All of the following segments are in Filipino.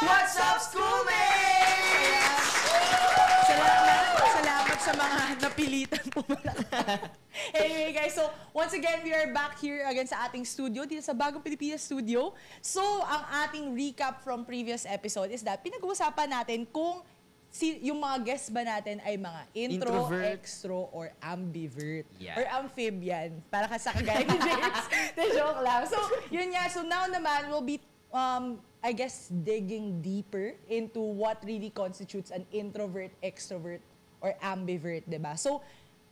What's up, schoolmates? Salamat sa mga napilitan po. Anyway guys, so once again, we are back here again sa ating studio, dito sa Bagong Pilipinas Studio. So, ang ating recap from previous episode is that pinag-uusapan natin kung yung mga guests ba natin ay mga introvert, extro, or ambivert. Yeah. Or amphibian. Para ka sa kagaya ni James. De joke lang. So, yun nga. So, now naman, we'll be, I guess, digging deeper into what really constitutes an introvert, extrovert, or ambivert, diba? So,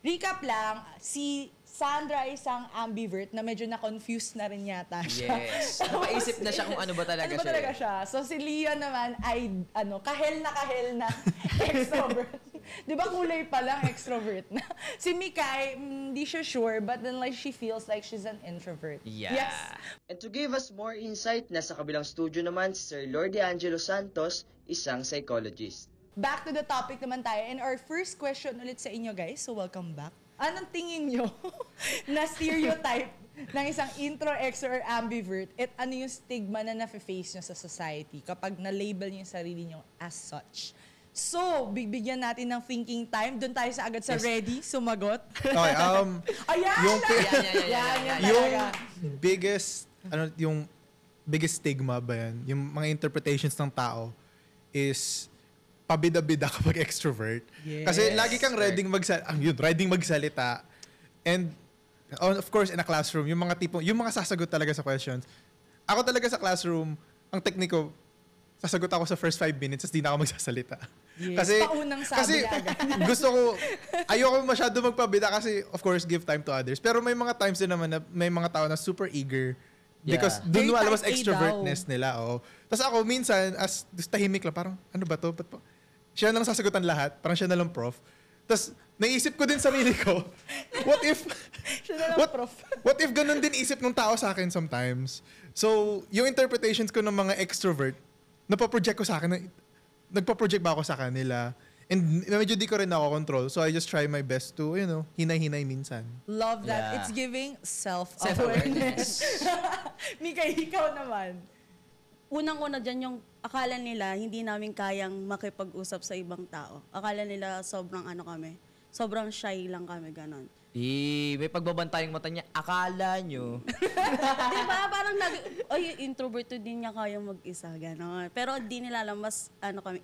recap lang, si Sandra ay isang ambivert na medyo na-confused na rin yata siya. Yes. Napaisip na siya kung ano ba talaga ano ba talaga siya. So, si Leon naman ay, kahel na extrovert. Di ba kulay pa lang extrovert na? Si Mikay, hindi siya sure, but then like she feels like she's an introvert. Yeah. Yes. And to give us more insight, nasa kabilang studio naman si Sir Lord Angelo Santos, isang psychologist. Back to the topic naman tayo. And our first question ulit sa inyo guys, so welcome back. Anong tingin nyo na stereotype ng isang intro, extro, or ambivert at ano yung stigma na nafe-face nyo sa society kapag na-label nyo yung sarili nyo as such? So, bigyan natin ng thinking time. Doon tayo sa agad sa ready, sumagot. Okay, Ayan! yung biggest stigma ba yan? Yung mga interpretations ng tao is pabida-bida kapag extrovert. Yes. Kasi lagi kang ready magsalita. And of course, in a classroom, yung mga sasagot talaga sa questions. Ako talaga sa classroom, ang technique ko, sasagot ako sa first 5 minutes, tapos di na ako magsasalita. Yes, paunang sabi agad. Ayoko masyado magpabida kasi, of course, give time to others. Pero may mga times din naman na may mga tao na super eager because doon lumalabas extrovertness nila. Oh. Tapos ako, minsan, as tahimik lang, parang, ano ba to? Siya na lang sasagutan lahat, parang siya na lang prof. Tapos, naisip ko din sarili ko, what if ganun din isip ng tao sa akin sometimes? So, yung interpretations ko ng mga extrovert, napaproject ko sa akin, nagpa-project ba ako sa kanila? And medyo di ko rin control. So, I just try my best to, hinay-hinay minsan. Love that. Yeah. It's giving self-awareness. Mika, ikaw naman. Unang-una dyan yung akala nila hindi namin kayang makipag-usap sa ibang tao. Akala nila sobrang shy lang kami, ganon. May pagbabantay yung mata niya. Akala nyo. Diba? Parang introvert din niya kayang mag-isa, ganon. Pero di nila alam, mas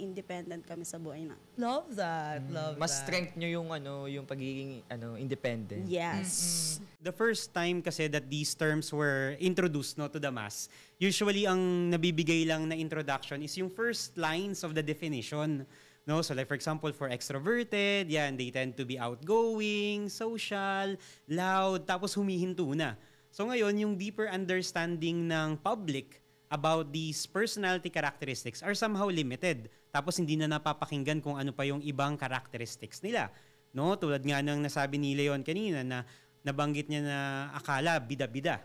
independent kami sa buhay na. Love that. Mas strength nyo yung pagiging independent. Yes. The first time kasi that these terms were introduced to the mass, usually ang nabibigay lang na introduction is yung first lines of the definition. No, so like for example, for extroverted, they tend to be outgoing, social, loud, tapos humihinto na. So ngayon, yung deeper understanding ng public about these personality characteristics are somehow limited. Tapos hindi na napapakinggan kung ano pa yung ibang characteristics nila. No, tulad nga ng nasabi ni Leon kanina na nabanggit niya na akala bida-bida.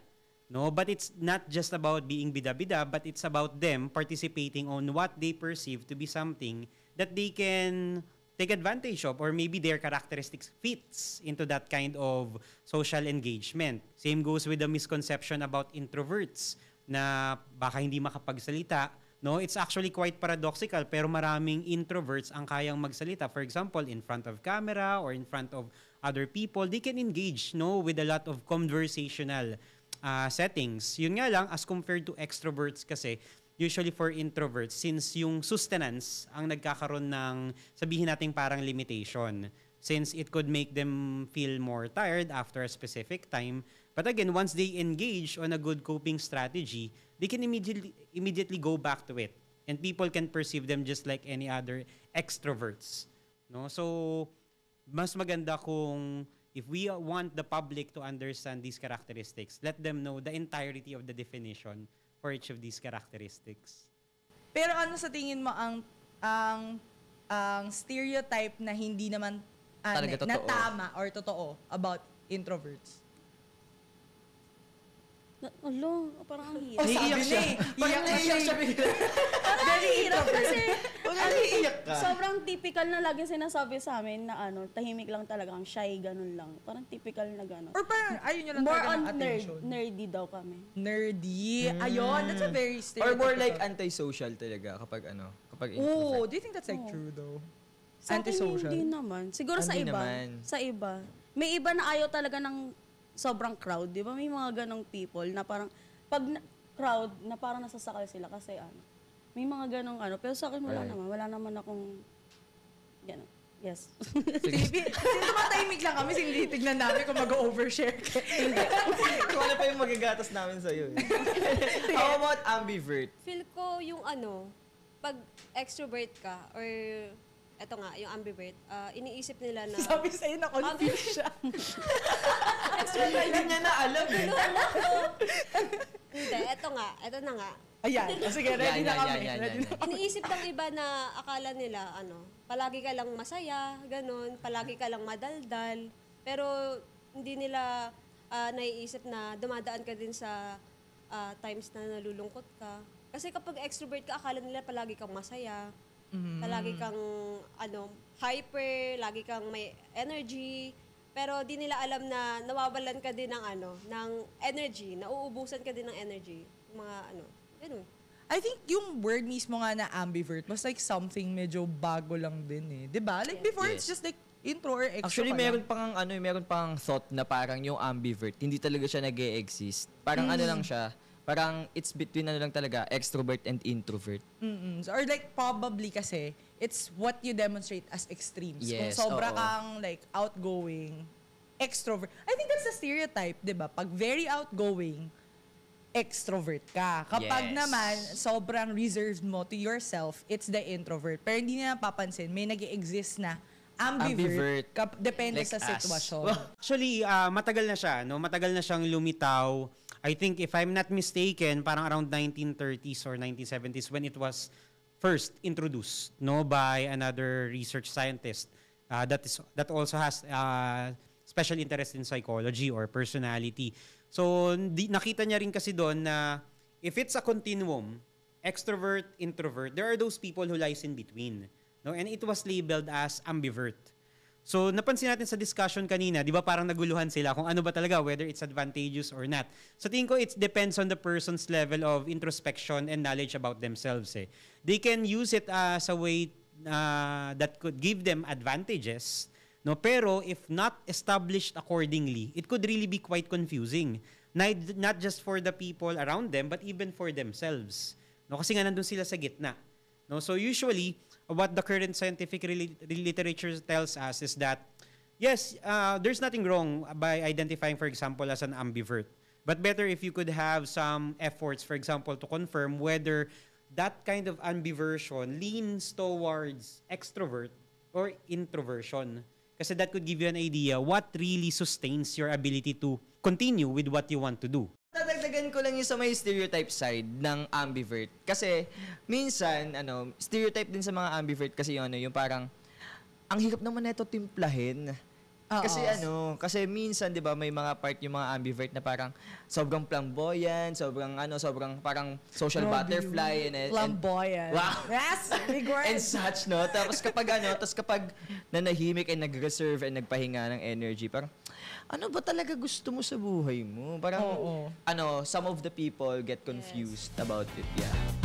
No, but it's not just about being bida-bida, but it's about them participating on what they perceive to be something that they can take advantage of, or maybe their characteristics fits into that kind of social engagement. Same goes with the misconception about introverts na baka hindi makapagsalita. No, it's actually quite paradoxical, pero maraming introverts ang kayang magsalita. For example, in front of camera or in front of other people, they can engage with a lot of conversational settings. Yun nga lang, as compared to extroverts kasi, usually for introverts, since yung sustenance ang nagkakaroon ng, sabihin natin parang limitation, since it could make them feel more tired after a specific time. But again, once they engage on a good coping strategy, they can immediately go back to it. And people can perceive them just like any other extroverts. No? So, mas maganda kung if we want the public to understand these characteristics, let them know the entirety of the definition for each of these characteristics. Pero ano sa tingin mo ang stereotype na hindi naman na tama or totoo about introverts? Parang ang Oh, hirap. sabi niya eh. Iyak na siya. Parang ang hirap kasi Naiiyak ka. sobrang typical na lagi sinasabi sa amin na tahimik lang talaga, ang shy, ganun lang. Parang typical na ganun. Or parang ayaw nyo lang More talaga on ng attention. nerdy daw kami. Nerdy. Ayun, that's a very Or stereotypical. more like antisocial talaga kapag kapag Oh, introvert. do you think that's like true though? Sa akin, Antisocial? hindi naman. Siguro sa Hindi iba. naman. Sa iba. May iba na ayaw talaga ng sobrang crowd. Di ba? May mga ganong people na parang, pag crowd, na parang nasasakal sila kasi may mga ganong Pero sa akin, wala Right. naman. Wala naman akong, ganon. Yes. Sige, tumatahimik lang kami, sinitignan namin kung mag-overshare ka. Kung ano pa yung magagatas namin sa'yo. How about ambivert? Feel ko yung pag extrovert ka or eto nga, yung ambivert, iniisip nila na Sabi sa'yo na confused siya. Hindi niya na alam eh. hindi, eto na nga. Ayan, sige, ready na kami. Ready na. Iniisip ng iba na akala nila palagi ka lang masaya, ganun, palagi ka lang madaldal, pero hindi nila naiisip na dumadaan ka din sa times na nalulungkot ka. Kasi kapag extrovert ka, akala nila palagi kang masaya, palagi kang hyper, lagi kang may energy, pero di nila alam na nawawalan ka din ng ng energy, nauubusan ka din ng energy. Mga ganun. I think yung word mismo nga na ambivert was like something medyo bago lang din eh. 'Di ba? Like before it's just like intro or extro. Actually, pa lang. meron pang thought na parang yung ambivert, hindi talaga siya nag-e-exist. Parang lang siya, parang it's between lang talaga, extrovert and introvert. So, or like probably kasi it's what you demonstrate as extremes. Yes, Kung sobra oo. kang like outgoing, extrovert. I think that's a stereotype, 'di ba? Pag very outgoing, extrovert ka. Kapag Yes. naman sobrang reserved mo to yourself, it's the introvert. Pero hindi nila papansin, may nag-exist na ambivert. Depende Like sa us. sitwasyon. Actually, matagal na siya, no? Matagal na siyang lumitaw. I think if I'm not mistaken, parang around 1930s or 1970s when it was first introduced, no, by another research scientist that also has special interest in psychology or personality. So, nakita niya rin kasi doon na if it's a continuum, extrovert, introvert, there are those people who lies in between. No? And it was labeled as ambivert. So, napansin natin sa discussion kanina, di ba parang naguluhan sila kung ano ba talaga, whether it's advantageous or not. So, tingin ko it depends on the person's level of introspection and knowledge about themselves. They can use it as a way that could give them advantages. No, pero if not established accordingly, it could really be quite confusing. Not just for the people around them, but even for themselves. No, kasi nga nandun sila sa gitna. No, so usually, what the current scientific literature tells us is that, yes, there's nothing wrong by identifying, for example, as an ambivert. But better if you could have some efforts, for example, to confirm whether that kind of ambiversion leans towards extrovert or introversion. Kasi that could give you an idea what really sustains your ability to continue with what you want to do. Dadagdagan ko lang yung sa may stereotype side ng ambivert. Kasi minsan, stereotype din sa mga ambivert kasi yung parang, ang hirap naman na ito timplahin. Kasi kasi minsan 'di ba may mga part yung mga ambivert na parang sobrang flamboyant, sobrang parang social butterfly and Flamboyant. Wow. Yes, big word. and such, no? Tapos kapag nanahimik and nag-reserve and nagpahinga ng energy, parang ano ba talaga gusto mo sa buhay mo? Parang some of the people get confused about it. Yeah.